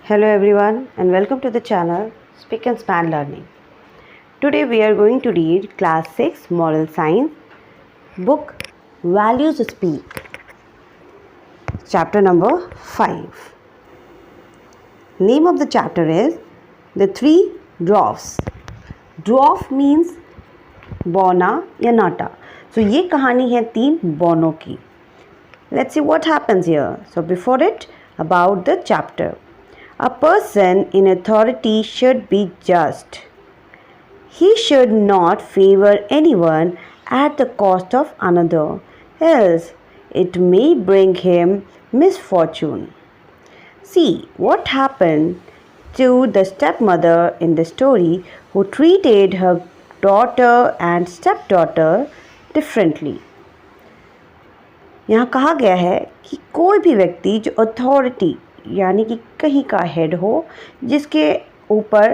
Hello everyone and welcome to the channel Speak and Span Learning. Today we are going to read class 6 Moral Science book Values Speak, chapter number 5. Name of the chapter is The Three Dwarfs. Dwarf means बौना या नाटा. So ये कहानी है 3 बौनों की. Let's see what happens here. So before it, about the chapter. A person in authority should be just. He should not favor anyone at the cost of another, else it may bring him misfortune. See what happened to the stepmother in the story who treated her daughter and stepdaughter differently. यहाँ कहा गया है कि कोई भी व्यक्ति जो authority यानी कि कहीं का हेड हो, जिसके ऊपर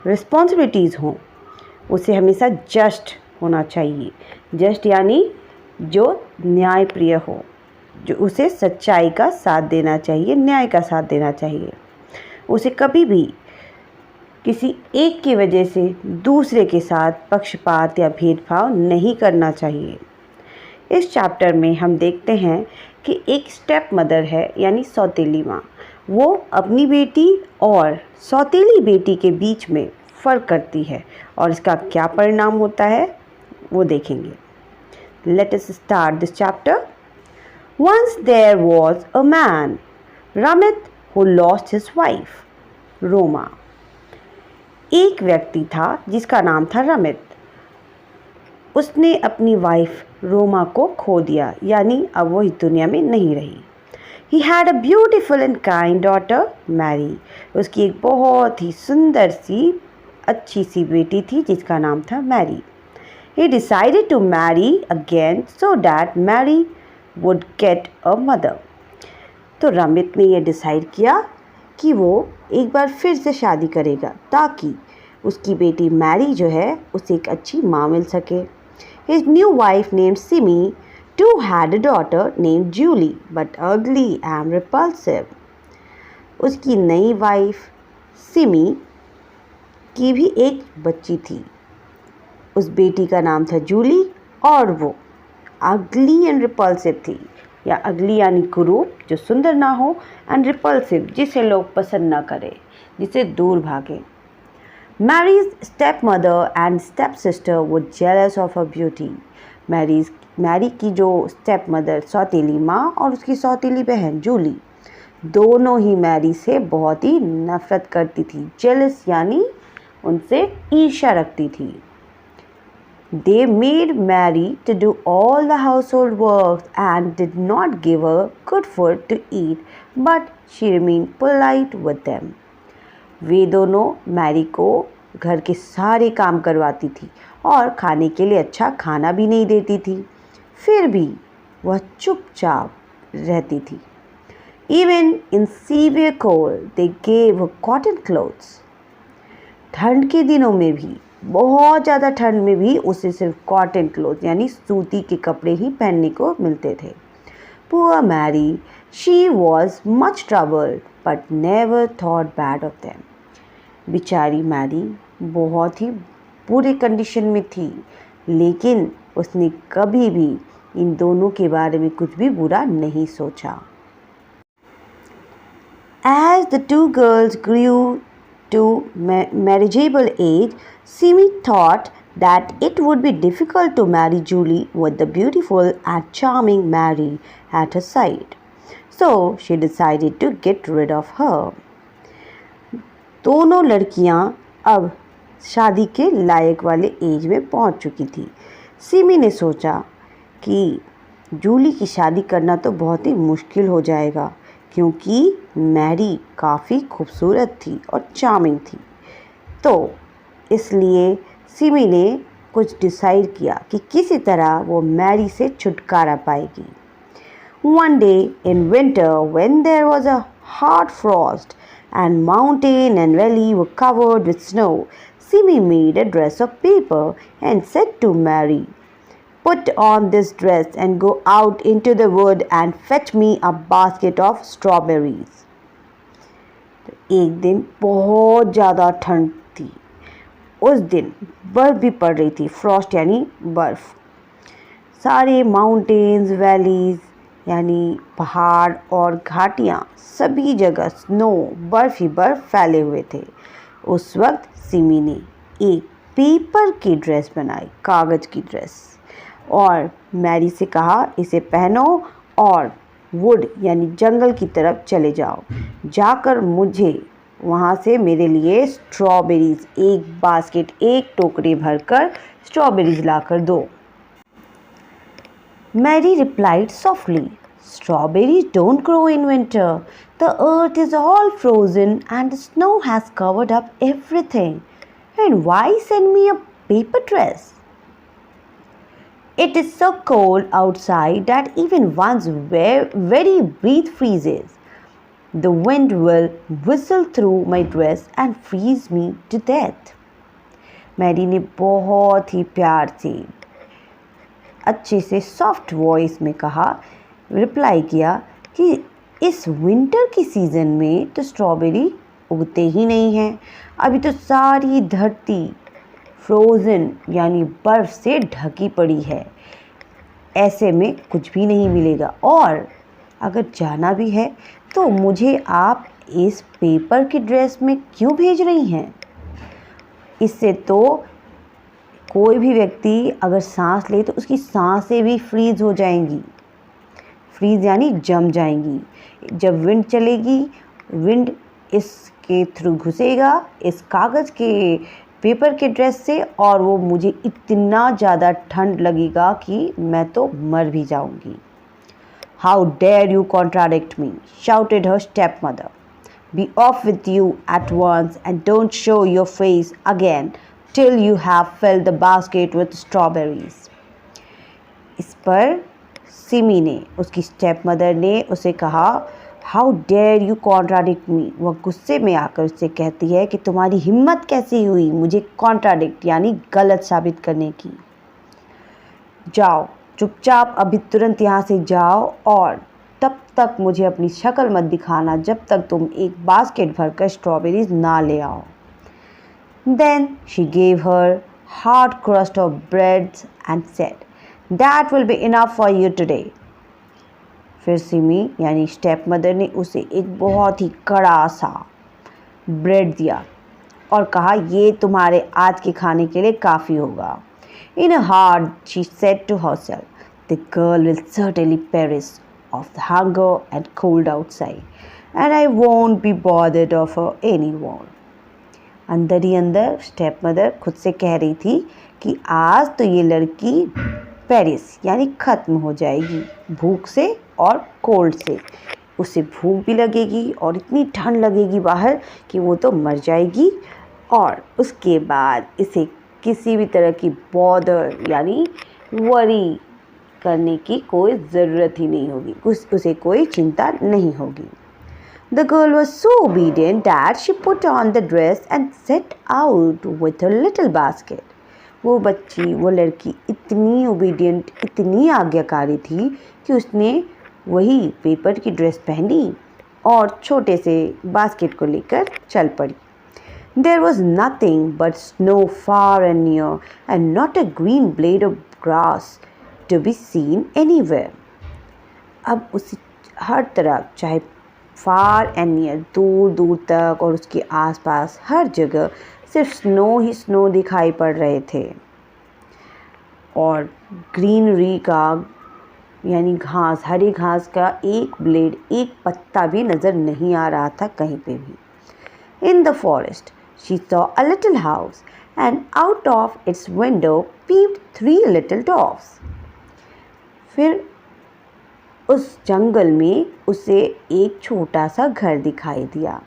रिस्पॉन्सिबिलिटीज़ हों, उसे हमेशा जस्ट होना चाहिए. जस्ट यानी जो न्यायप्रिय हो, जो उसे सच्चाई का साथ देना चाहिए, न्याय का साथ देना चाहिए. उसे कभी भी किसी एक की वजह से दूसरे के साथ पक्षपात या भेदभाव नहीं करना चाहिए. इस चैप्टर में हम देखते हैं कि एक स्टेप मदर है यानी सौतेली माँ. वो अपनी बेटी और सौतेली बेटी के बीच में फ़र्क करती है और इसका क्या परिणाम होता है वो देखेंगे. Let us start this chapter. Once there was a man Ramit who lost his wife Roma. एक व्यक्ति था जिसका नाम था रमित. उसने अपनी वाइफ रोमा को खो दिया, यानी अब वो इस दुनिया में नहीं रही. He had a beautiful and kind daughter, Mary. उसकी एक बहुत ही सुंदर सी अच्छी सी बेटी थी जिसका नाम था Mary. He decided to marry again so that Mary would get a mother. तो रमित ने यह डिसाइड किया कि वो एक बार फिर से शादी करेगा ताकि उसकी बेटी मैरी जो है उसे एक अच्छी माँ मिल सके. His new wife named Simi too had a daughter named Julie, but ugly and repulsive. उसकी नई वाइफ सिमी की भी एक बच्ची थी. उस बेटी का नाम था जूली और वो अगली एंड रिपल्सिव थी. या अगली यानी कुरूप, जो सुंदर ना हो, एंड रिपल्सिव जिसे लोग पसंद ना करें, जिसे दूर भागे. Mary's stepmother and stepsister were jealous of her beauty. Mary की जो स्टेप मदर सौतेली माँ और उसकी सौतेली बहन जूली दोनों ही मैरी से बहुत ही नफरत करती थी. जेलस यानी उनसे ईर्ष्या रखती थी. They made Mary to do all the household work and did not give her good food to eat, but she remained polite with them. वे दोनों मैरी को घर के सारे काम करवाती थी और खाने के लिए अच्छा खाना भी नहीं देती थी. फिर भी वह चुपचाप रहती थी. Even in severe cold, they gave her cotton clothes. ठंड के दिनों में भी, बहुत ज़्यादा ठंड में भी उसे सिर्फ कॉटन क्लोथ यानी सूती के कपड़े ही पहनने को मिलते थे. Poor Mary, she was much troubled but never thought bad of them. बेचारी मैरी बहुत ही बुरे कंडीशन में थी, लेकिन उसने कभी भी इन दोनों के बारे में कुछ भी बुरा नहीं सोचा. As the two girls grew to marriageable age, Simi thought that it would be difficult to marry Julie with the beautiful and charming Mary at her side. So she decided to get rid of her. दोनों लड़कियां अब शादी के लायक वाले as में पहुंच चुकी थी. सिमी ने सोचा कि जूली की शादी करना तो बहुत ही मुश्किल हो जाएगा क्योंकि मैरी काफ़ी खूबसूरत थी और चार्मिंग थी. तो इसलिए सिमी ने कुछ डिसाइड किया कि किसी तरह वो मैरी से छुटकारा पाएगी. One day in winter when there was a hard frost and mountain and valley were covered with snow, Simi made a dress of paper and said to Mary, "Put on this dress and go out into the wood and fetch me a basket of strawberries." एक दिन बहुत ज़्यादा ठंड थी। उस दिन बर्फ़ भी पड़ रही थी, फ्रॉस्ट यानी बर्फ़। सारे माउंटेन्स, वैलीज़ यानी पहाड़ और घाटियाँ, सभी जगह स्नो, बर्फ़ ही बर्फ़ फैले हुए थे। उस वक्त सिमी ने एक पेपर की ड्रेस बनाई, कागज़ की ड्रेस, और मैरी से कहा, इसे पहनो और वुड यानी जंगल की तरफ चले जाओ। जाकर मुझे वहाँ से मेरे लिए स्ट्रॉबेरीज़, एक बास्केट, एक टोकरी भरकर स्ट्रॉबेरीज़ लाकर दो। Mary replied softly, "Strawberries don't grow in winter. The earth is all frozen and the snow has covered up everything. And why send me a paper dress? It is so cold outside that even one's very breath freezes. The wind will whistle through my dress and freeze me to death." Mary ने बहुत ही प्यार से, अच्छे से, soft voice में कहा, reply किया कि इस विंटर की सीज़न में तो स्ट्रॉबेरी उगते ही नहीं हैं। अभी तो सारी धरती फ्रोज़न यानी बर्फ़ से ढकी पड़ी है। ऐसे में कुछ भी नहीं मिलेगा, और अगर जाना भी है तो मुझे आप इस पेपर की ड्रेस में क्यों भेज रही हैं? इससे तो कोई भी व्यक्ति अगर सांस ले तो उसकी सांसें भी फ्रीज़ हो जाएंगी। फ्रीज़ यानी जम जाएंगी। जब विंड चलेगी, विंड इसके थ्रू घुसेगा इस कागज़ के पेपर के ड्रेस से, और वो मुझे इतना ज़्यादा ठंड लगेगा कि मैं तो मर भी जाऊंगी। "How dare you contradict me?" shouted her stepmother. "Be off with you at once and don't show your face again till you have filled the basket with strawberries." इस पर सिमी ने, उसकी स्टेप मदर ने उसे कहा, "हाउ डेयर यू कॉन्ट्राडिक्ट मी?" वह गुस्से में आकर उससे कहती है कि तुम्हारी हिम्मत कैसी हुई मुझे कॉन्ट्राडिक्ट यानी गलत साबित करने की। जाओ, चुपचाप अभी तुरंत यहाँ से जाओ, और तब तक मुझे अपनी शक्ल मत दिखाना जब तक तुम एक बास्केट भरकर स्ट्रॉबेरीज ना ले आओ। Then she gave her hard crust of bread and said, "That will be enough for you today." फिर सिमी यानी स्टेप मदर ने उसे एक बहुत ही कड़ा सा ब्रेड दिया और कहा, ये तुम्हारे आज के खाने के लिए काफ़ी होगा। In her heart, she said to herself, "The girl will certainly perish of the hunger and cold outside, and I won't be bothered of her anymore." अंदर ही अंदर स्टेप मदर खुद से कह रही थी कि आज तो ये लड़की पेरिस यानी ख़त्म हो जाएगी भूख से और कोल्ड से। उसे भूख भी लगेगी और इतनी ठंड लगेगी बाहर कि वो तो मर जाएगी, और उसके बाद इसे किसी भी तरह की बॉदर यानी वरी करने की कोई ज़रूरत ही नहीं होगी, उसे कोई चिंता नहीं होगी। The girl was so obedient that she put on the dress and set out with her little basket. वो बच्ची, वो लड़की इतनी ओबीडियंट, इतनी आज्ञाकारी थी कि उसने वही पेपर की ड्रेस पहनी और छोटे से बास्केट को लेकर चल पड़ी। There was nothing but snow far and near, and not a green blade of grass to be seen anywhere. अब उसे हर तरफ, चाहे फार एंड नियर, दूर दूर तक और उसके आसपास हर जगह सिर्फ स्नो ही स्नो दिखाई पड़ रहे थे, और ग्रीनरी का यानी घास, हरी घास का एक ब्लेड, एक पत्ता भी नज़र नहीं आ रहा था कहीं पे भी। In the forest, she saw a little house, and out of its window peeped 3 little doves. फिर उस जंगल में उसे एक छोटा सा घर दिखाई दिया,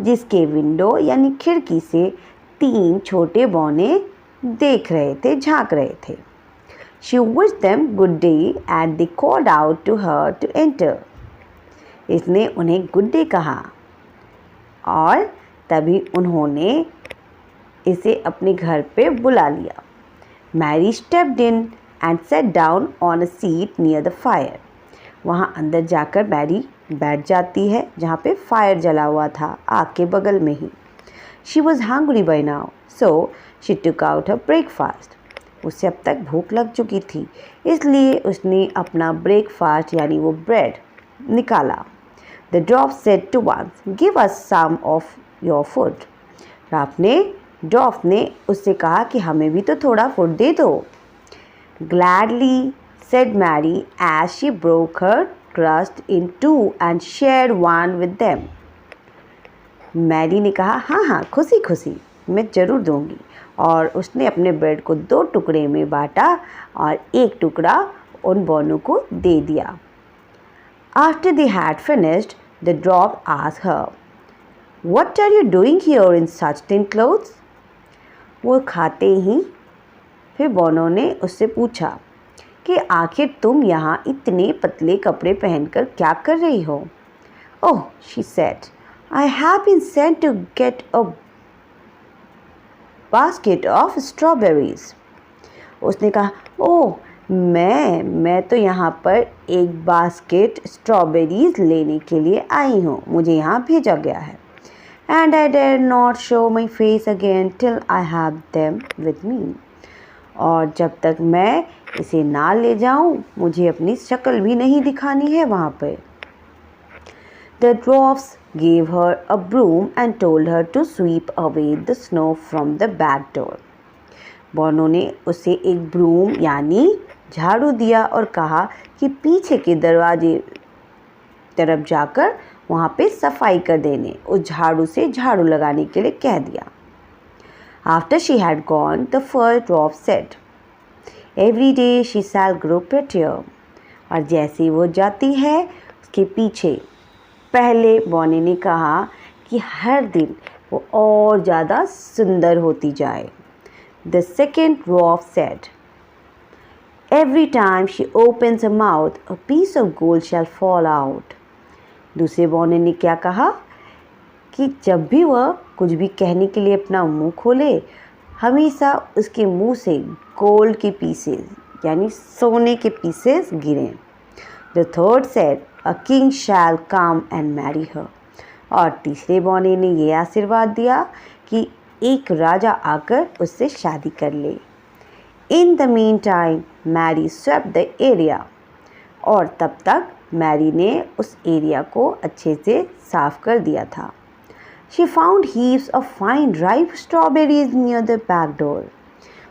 जिसके विंडो यानी खिड़की से 3 छोटे बौने देख रहे थे, झांक रहे थे। She wished them good day and they called out to her to enter. इसने उन्हें गुड डे कहा और तभी उन्होंने इसे अपने घर पे बुला लिया। Mary stepped in and sat down on a seat near the fire. वहाँ अंदर जाकर मैरी बैठ जाती है जहाँ पे फायर जला हुआ था आग के बगल में ही। She was hungry by now, so she took out her breakfast. उसे अब तक भूख लग चुकी थी, इसलिए उसने अपना ब्रेकफास्ट यानी वो ब्रेड निकाला। The dwarf said to once, "Give us some of your food." ड्रॉफ ने उससे कहा कि हमें भी तो थोड़ा फूड दे दो। Gladly, said Mary as she broke her crust in two and shared one with them. Mary ने कहा हाँ हाँ खुशी खुशी मैं ज़रूर दूंगी, और उसने अपने ब्रेड को 2 टुकड़े में बांटा और एक टुकड़ा उन दोनों को दे दिया। After they had finished, the dwarf asked her, "What are you doing here in such thin clothes?" वो खाते ही फिर बोनो ने उससे पूछा कि आखिर तुम यहाँ इतने पतले कपड़े पहनकर क्या कर रही हो? Oh, she said, I have been sent to get a basket of strawberries. उसने कहा ओह मैं तो यहाँ पर एक बास्केट स्ट्रॉबेरीज लेने के लिए आई हूँ, मुझे यहाँ भेजा गया है। And I dare not show my face again till I have them with me. और जब तक मैं इसे ना ले जाऊँ मुझे अपनी शक्ल भी नहीं दिखानी है वहाँ पे। The dwarfs gave her a broom and told her to sweep away the snow from the back door. बोनो ने उसे एक ब्रूम यानी झाड़ू दिया और कहा कि पीछे के दरवाजे तरफ जाकर वहाँ पे सफाई कर देने, उस झाड़ू से झाड़ू लगाने के लिए कह दिया। After she had gone, the first dwarf said, "Every day she shall grow prettier." और जैसे वो जाती है उसके पीछे पहले बोने ने कहा कि हर दिन वो और ज़्यादा सुंदर होती जाए। The second dwarf said, "Every time she opens her mouth, a piece of gold shall fall out." दूसरे बोने ने क्या कहा कि जब भी वह कुछ भी कहने के लिए अपना मुंह खोले हमेशा उसके मुंह से गोल्ड के पीसेस यानी सोने के pieces गिरें। The third said, "A king shall come and marry her." और तीसरे बोने ने यह आशीर्वाद दिया कि एक राजा आकर उससे शादी कर ले। In the meantime, Mary swept the area. और तब तक मैरी ने उस एरिया को अच्छे से साफ कर दिया था। She found heaps of fine ripe strawberries near the back door.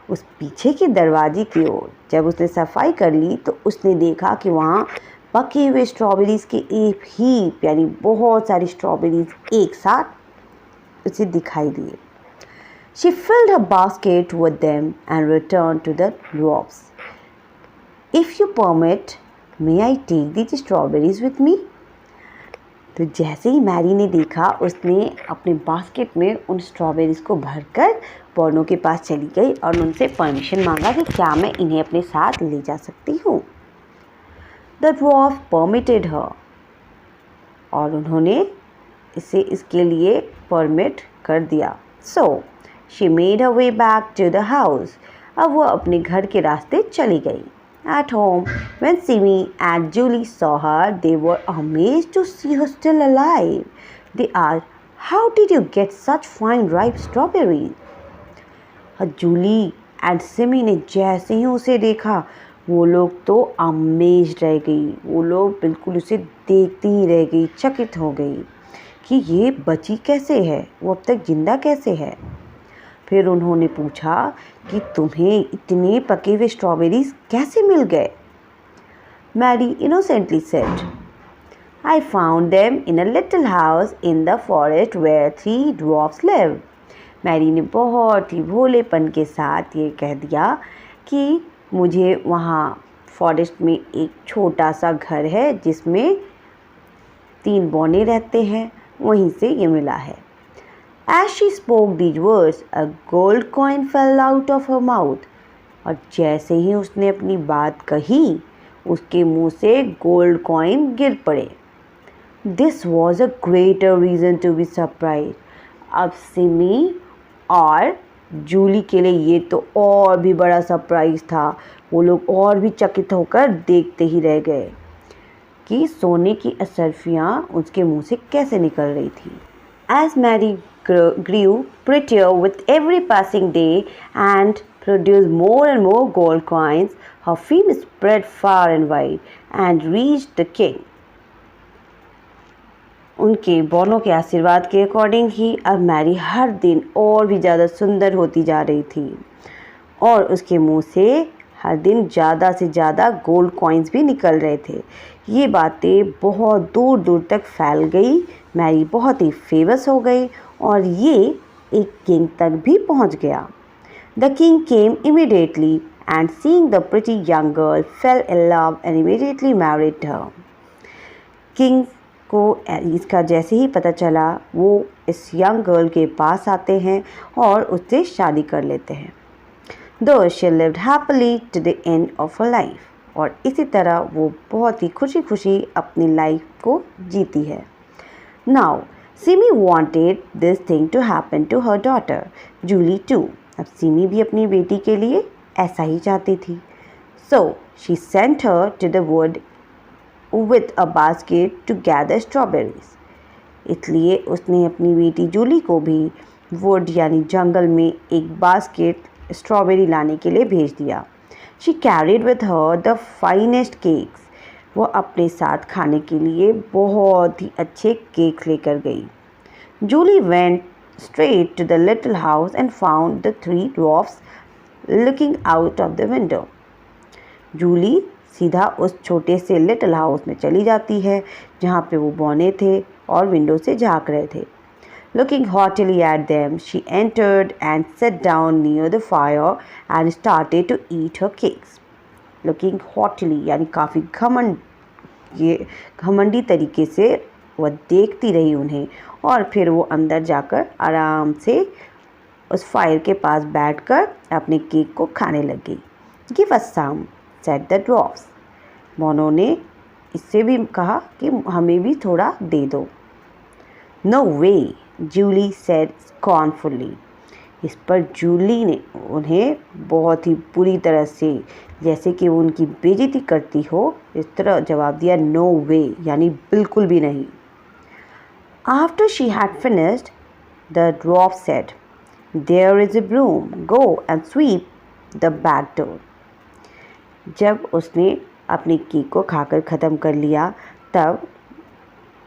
उस पीछे के दरवाजे की ओर जब उसने सफाई कर ली तो उसने देखा कि वहाँ पके हुए स्ट्रॉबेरीज के एक हीप यानी बहुत सारी स्ट्रॉबेरीज एक साथ उसे दिखाई दिए। She filled her basket with them and returned to the dwarfs. "If you permit, may I take these strawberries with me?" तो जैसे ही मैरी ने देखा उसने अपने बास्केट में उन स्ट्रॉबेरीज को भरकर बोनो के पास चली गई और उनसे परमिशन मांगा कि क्या मैं इन्हें अपने साथ ले जा सकती हूँ। The dwarf permitted her. और उन्होंने इसे इसके लिए परमिट कर दिया। So she made her way back to the house. अब वो अपने घर के रास्ते चली गई। At home, when Simi and Julie saw her, they were amazed to see her still alive. They asked, "How did you get such fine ripe strawberries?" Julie and Simi ने जैसे ही उसे देखा वो लोग तो अमेज्ड रह गई, वो लोग बिल्कुल उसे देखती ही रह गई, चकित हो गई कि ये बची कैसे है, वो अब तक जिंदा कैसे है। फिर उन्होंने पूछा कि तुम्हें इतने पके हुए स्ट्रॉबेरीज कैसे मिल गए। Mary innocently said, "I found them in a little house in the forest where 3 dwarfs live." Mary ने बहुत ही भोलेपन के साथ ये कह दिया कि मुझे वहाँ फॉरेस्ट में एक छोटा सा घर है जिसमें 3 बौने रहते हैं, वहीं से ये मिला है। As she spoke these words, a gold coin fell out of her mouth. और जैसे ही उसने अपनी बात कही उसके मुंह से गोल्ड कॉइन गिर पड़े। This was a greater reason to be surprised. अब सिमी और जूली के लिए ये तो और भी बड़ा सरप्राइज था, वो लोग और भी चकित होकर देखते ही रह गए। कि सोने की असरफियाँ उसके मुंह से कैसे निकल रही थी। As Mary grew prettier with every passing day and produced more and more gold coins, her fame spread far and wide and reached the king. उनके बौनों के आशीर्वाद के अकॉर्डिंग ही अब मैरी हर दिन और भी ज़्यादा सुंदर होती जा रही थी और उसके मुंह से हर दिन ज़्यादा से ज़्यादा गोल्ड कॉइन्स भी निकल रहे थे। ये बातें बहुत दूर दूर तक फैल गई। मैरी बहुत ही फेमस हो गई और ये एक किंग तक भी पहुंच गया। The king came immediately and seeing the pretty young girl fail in love and immediately married her. King को इसका जैसे ही पता चला वो इस यंग गर्ल के पास आते हैं और उससे शादी कर लेते हैं। Though she lived happily to the end of her life, और इसी तरह वो बहुत ही खुशी खुशी अपनी लाइफ को जीती है। Now, Simi wanted this thing to happen to her daughter, Julie too. अब सिमी भी अपनी बेटी के लिए ऐसा ही चाहती थी। So, she sent her to the wood with a basket to gather strawberries. इसलिए उसने अपनी बेटी जूली को भी वुड यानी जंगल में एक बास्केट स्ट्रॉबेरी लाने के लिए भेज दिया। She carried with her the finest cakes. वो अपने साथ खाने के लिए बहुत ही अच्छे केक लेकर गई। Julie went straight to the little house and found the three dwarfs looking out of the window. Jully सीधा उस छोटे से लिटिल हाउस में चली जाती है जहाँ पे वो बौने थे और विंडो से झांक रहे थे। Looking haughtily at them, she entered and sat down near the fire and started to eat her cakes. Looking haughtily यानी काफ़ी घमंडी तरीके से वह देखती रही उन्हें और फिर वो अंदर जाकर आराम से उस फायर के पास बैठकर अपने केक को खाने लग गई। Give us some, said the dwarfs. Mono ने इससे भी कहा कि हमें भी थोड़ा दे दो। No way, Julie said scornfully. इस पर जूली ने उन्हें बहुत ही बुरी तरह से जैसे कि वो उनकी बेइज्जती करती हो इस तरह जवाब दिया। No way यानी बिल्कुल भी नहीं। After she had finished, the dwarf said, There is a broom. Go and sweep the back door. जब उसने अपनी केक को खाकर ख़त्म कर लिया तब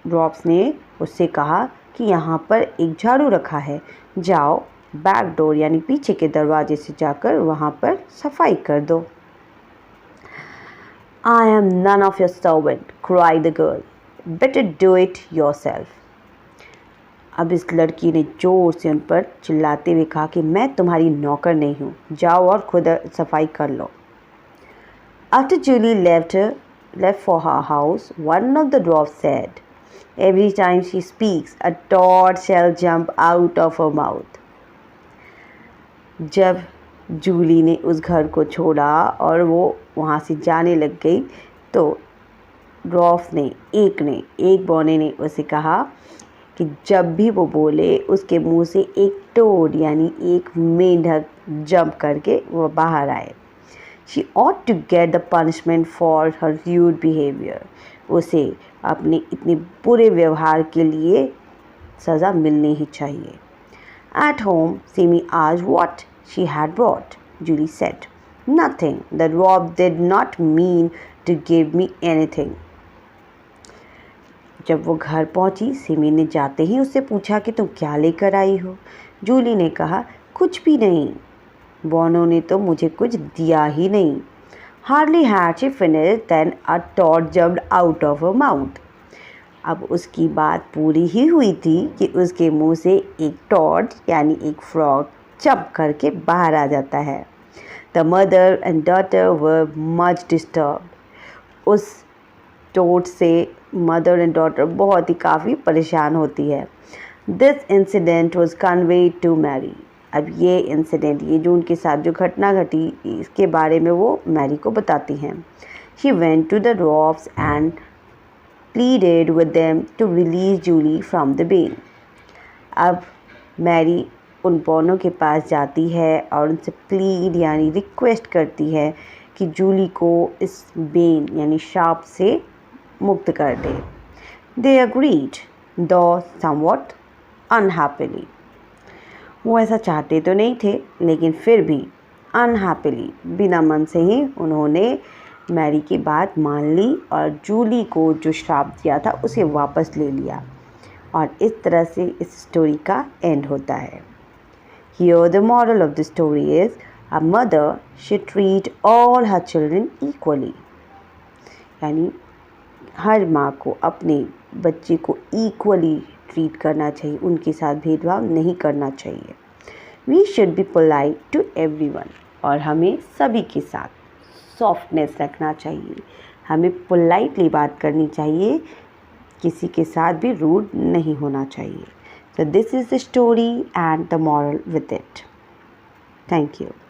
ड्रॉप्स ने उससे कहा कि यहाँ पर एक झाड़ू रखा है, जाओ बैक डोर यानी पीछे के दरवाजे से जाकर वहाँ पर सफाई कर दो। I am none of your servant, cried the girl. Better do it yourself. अब इस लड़की ने जोर से उन पर चिल्लाते हुए कहा कि मैं तुम्हारी नौकर नहीं हूँ, जाओ और खुद सफाई कर लो। After Julie left for her house, one of the dwarfs said, Every time she speaks, a dot shall jump out of her mouth. जब जूली ने उस घर को छोड़ा और वो वहाँ से जाने लग गई तो ड्रॉफ्स ने एक बौने ने उसे कहा कि जब भी वो बोले उसके मुंह से एक टोड यानी एक मेंढक जंप करके वो बाहर आए। She ought to get the punishment for her rude behavior. उसे अपने इतने बुरे व्यवहार के लिए सज़ा मिलनी ही चाहिए। At home, Simi asked what she had brought. Julie said, Nothing. The dwarf did not mean to give me anything. जब वो घर पहुंची, सिमी ने जाते ही उससे पूछा कि तुम क्या लेकर आई हो। जूली ने कहा, कुछ भी नहीं, बोनो ने तो मुझे कुछ दिया ही नहीं। Hardly had she finished then a toad jumped out of her mouth. अब उसकी बात पूरी ही हुई थी कि उसके मुंह से एक टॉड यानी एक फ्रॉग जंप करके बाहर आ जाता है। The mother and daughter were much disturbed. उस टोड से मदर एंड डॉटर बहुत ही काफ़ी परेशान होती है। This incident was conveyed to Mary. अब ये इंसिडेंट ये जो उनके साथ जो घटना घटी इसके बारे में वो मैरी को बताती हैं। She went to the dwarfs and pleaded with them to release Julie from the bane. अब मैरी उन बौनों के पास जाती है और उनसे प्लीड यानी रिक्वेस्ट करती है कि जूली को इस बेन यानी शाप से मुक्त कर दे। They agreed, though somewhat unhappily. वो ऐसा चाहते तो नहीं थे, लेकिन फिर भी अनहैप्पीली, बिना मन से ही उन्होंने मैरी की बात मान ली और जूली को जो श्राप दिया था उसे वापस ले लिया। और इस तरह से इस स्टोरी का एंड होता है। Here the moral of the story is, a mother should treat all her children equally. यानी हर माँ को अपने बच्चे को इक्वली ट्रीट करना चाहिए, उनके साथ भेदभाव नहीं करना चाहिए। We should be polite to everyone. और हमें सभी के साथ सॉफ्टनेस रखना चाहिए, हमें पोलाइटली बात करनी चाहिए, किसी के साथ भी रूड नहीं होना चाहिए। So this is the story and the moral with it. Thank you.